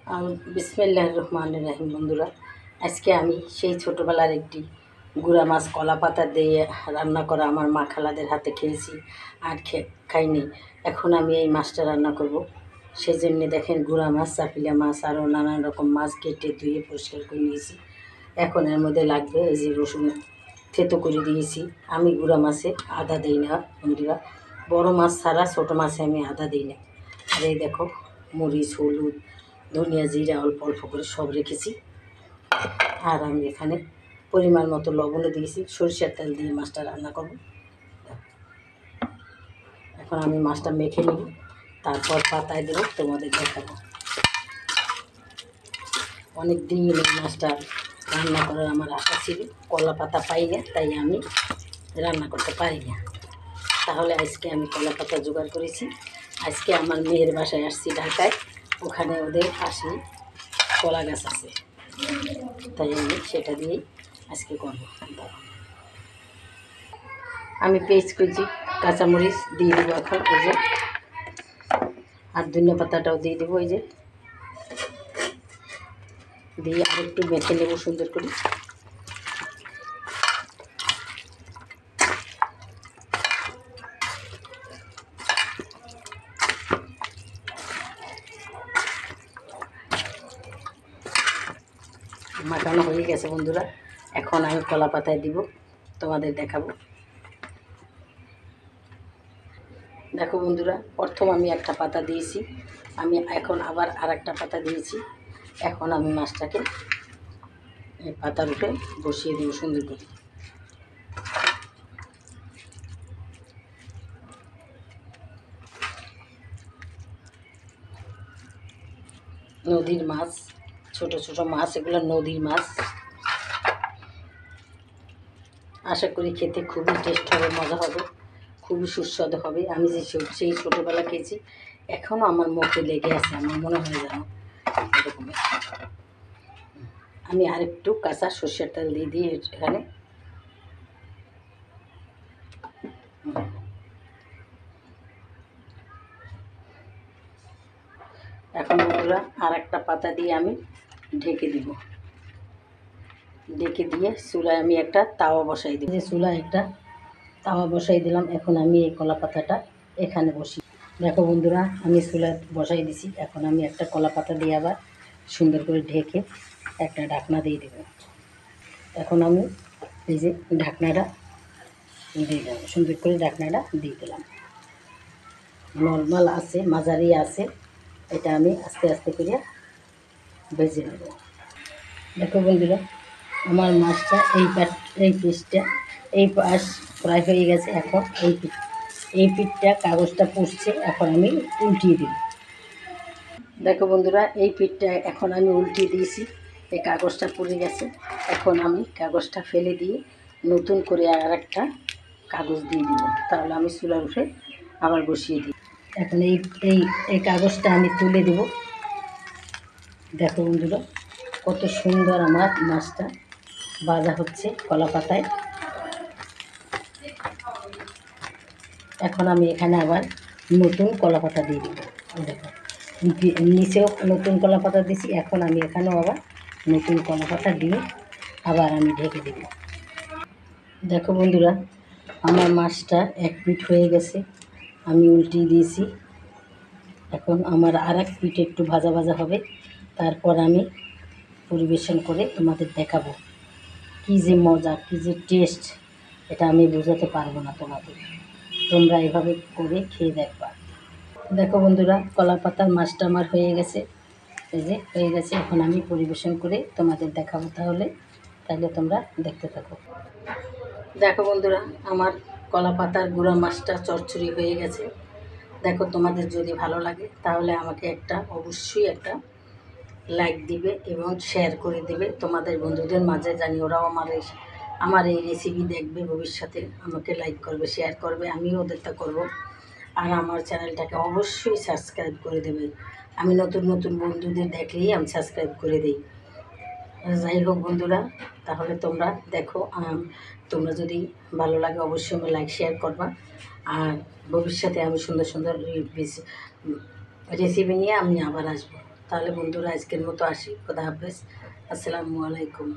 বিসমিল্লাহির রহমানির রহিম। বন্ধুরা, আজকে আমি সেই ছোটোবেলার একটি গুঁড়া মাছ কলা পাতা দিয়ে রান্না করা আমার মা খালাদের হাতে খেয়েছি আর খাইনি। এখন আমি এই মাছটা রান্না করব। সেই জন্য দেখেন গুঁড়া মাছ, চাপিলা মাছ আরও নানান রকম মাছ কেটে ধুয়ে পরিষ্কার করে নিয়েছি। এখন এর মধ্যে লাগবে এই যে রসুন থেতো করে দিয়েছি। আমি গুঁড়া মাছে আদা দিই না বন্ধুরা, বড় মাছ ছাড়া ছোটো মাছে আমি আদা দিই না। আর এই দেখো মরিচ, হলুদ, ধনিয়া, জিরা অল্প অল্প করে সব রেখেছি। আর আমি এখানে পরিমাণ মতো লবণও দিয়েছি। সরিষার তেল দিয়ে মাছটা রান্না করব। এখন আমি মাছটা মেখে নেব, তারপর পাতায় দেবো, তোমাদের দেখাবো। অনেক দিন এই মাছটা রান্না করার আমার আশা ছিল, কলা পাতা পাই না, তাই আমি রান্না করতে পারি না। তাহলে আজকে আমি কলা পাতা জোগাড় করেছি। আজকে আমার মেয়ের বাসায় আসছি ঢাকায়, ওখানে ওদের পাশে কলা গাছ আছে, তাই আমি সেটা দিয়েই আজকে করব। আমি পেস্ট করছি কাঁচামরিচ দিয়ে দেবো এখন, এই যে, আর ধনিয়া পাতাটাও দিয়ে দেবো, এই যে দিয়ে আরেকটু মেখে নেব সুন্দর করে। মাখানো হয়ে গেছে বন্ধুরা, এখন আমি কলা পাতায় দিব, তোমাদের দেখাবো। দেখো বন্ধুরা, প্রথম আমি একটা পাতা দিয়েছি, আমি এখন আবার আর একটা পাতা দিয়েছি। এখন আমি মাছটাকে এই পাতার উপরে বসিয়ে দেবো সুন্দর করে। নদীর মাছ, ছোট ছোট মাছ, এগুলো নদীর মাছ। আশা করি খেতে খুবই টেস্ট হবে, মজা হবে, খুবই সুস্বাদু হবে। আমি যে সেই ছোটোবেলা খেয়েছি, এখনও আমার মুখে লেগে আছে, আমার মনে হয় যেন এরকমের। আমি আরেকটু কাঁচা সর্ষের তেল দিয়ে দিই এখানে। এখন বন্ধুরা আর একটা পাতা দিয়ে আমি ঢেকে দিব। ঢেকে দিয়ে চুলায় আমি একটা তাওয়া বসাই দিই। যে চুলায় একটা তাওয়া বসাই দিলাম। এখন আমি এই কলা পাতাটা এখানে বসি। দেখো বন্ধুরা, আমি চুলায় বসাই দিছি। এখন আমি একটা কলা পাতা দিয়ে আবার সুন্দর করে ঢেকে একটা ঢাকনা দিয়ে দেব। এখন আমি এই যে ঢাকনাটা দিয়ে দিলাম, সুন্দর করে ঢাকনাটা দিয়ে দিলাম। নর্মাল আছে, মাঝারি আছে, এটা আমি আস্তে আস্তে করে ভেজে নেব। দেখো বন্ধুরা, আমার মাছটা এই পিসটা এই পাশ ফ্রাই হয়ে গেছে। এখন এই পিঠটা কাগজটা পুড়ছে, এখন আমি উল্টিয়ে দিই। দেখো বন্ধুরা, এই পিঠটা এখন আমি উল্টিয়ে দিয়েছি, এই কাগজটা পুড়ে গেছে। এখন আমি কাগজটা ফেলে দিয়ে নতুন করে আর একটা কাগজ দিয়ে দিব, তাহলে আমি চুলার উঠে আবার বসিয়ে দিই। এখন এই এই এই কাগজটা আমি তুলে দেব। দেখো বন্ধুরা, কত সুন্দর আমার মাছটা ভাজা হচ্ছে কলা পাতায়। এখন আমি এখানে আবার নতুন কলা পাতা দিয়ে দেবো। দেখো, নিচেও নতুন কলা পাতা দিয়েছি, এখন আমি এখানেও আবার নতুন কলা পাতা দিয়ে আবার আমি ঢেকে দেব। দেখো বন্ধুরা, আমার মাছটা এক পিঠ হয়ে গেছে, আমি উল্টিয়ে দিয়েছি। এখন আমার আর এক পিঠ একটু ভাজা ভাজা হবে, তারপর আমি পরিবেশন করে তোমাদের দেখাবো। কী যে মজা, কী যে টেস্ট, এটা আমি বোঝাতে পারবো না তোমাদের। তোমরা এভাবে করে খেয়ে দেখবা। দেখো বন্ধুরা, কলা পাতার মাছটা আমার হয়ে গেছে, এই যে হয়ে গেছে। এখন আমি পরিবেশন করে তোমাদের দেখাবো, তাহলে তোমরা দেখতে থাকো। দেখো বন্ধুরা, আমার কলা পাতার গুঁড়া মাছটা চচ্চড়ি হয়ে গেছে। দেখো, তোমাদের যদি ভালো লাগে তাহলে আমাকে অবশ্যই একটা লাইক দিবে এবং শেয়ার করে দেবে তোমাদের বন্ধুদের মাঝে, জানি ওরাও আমার এই রেসিপি দেখবে, ভবিষ্যতে আমাকে লাইক করবে, শেয়ার করবে, আমিও ওদেরটা করব। আর আমার চ্যানেলটাকে অবশ্যই সাবস্ক্রাইব করে দেবে। আমি নতুন নতুন বন্ধুদের দেখলেই আমি সাবস্ক্রাইব করে দিই। যাই হোক বন্ধুরা, তাহলে তোমরা দেখো, তোমরা যদি ভালো লাগে অবশ্যই আমি লাইক শেয়ার করবা। আর ভবিষ্যতে আমি সুন্দর সুন্দর রেসিপি নিয়ে আমি আবার আসবো। তাহলে বন্ধুরা আজকের মতো আসি, খোদা হাফেজ, আসসালামু আলাইকুম।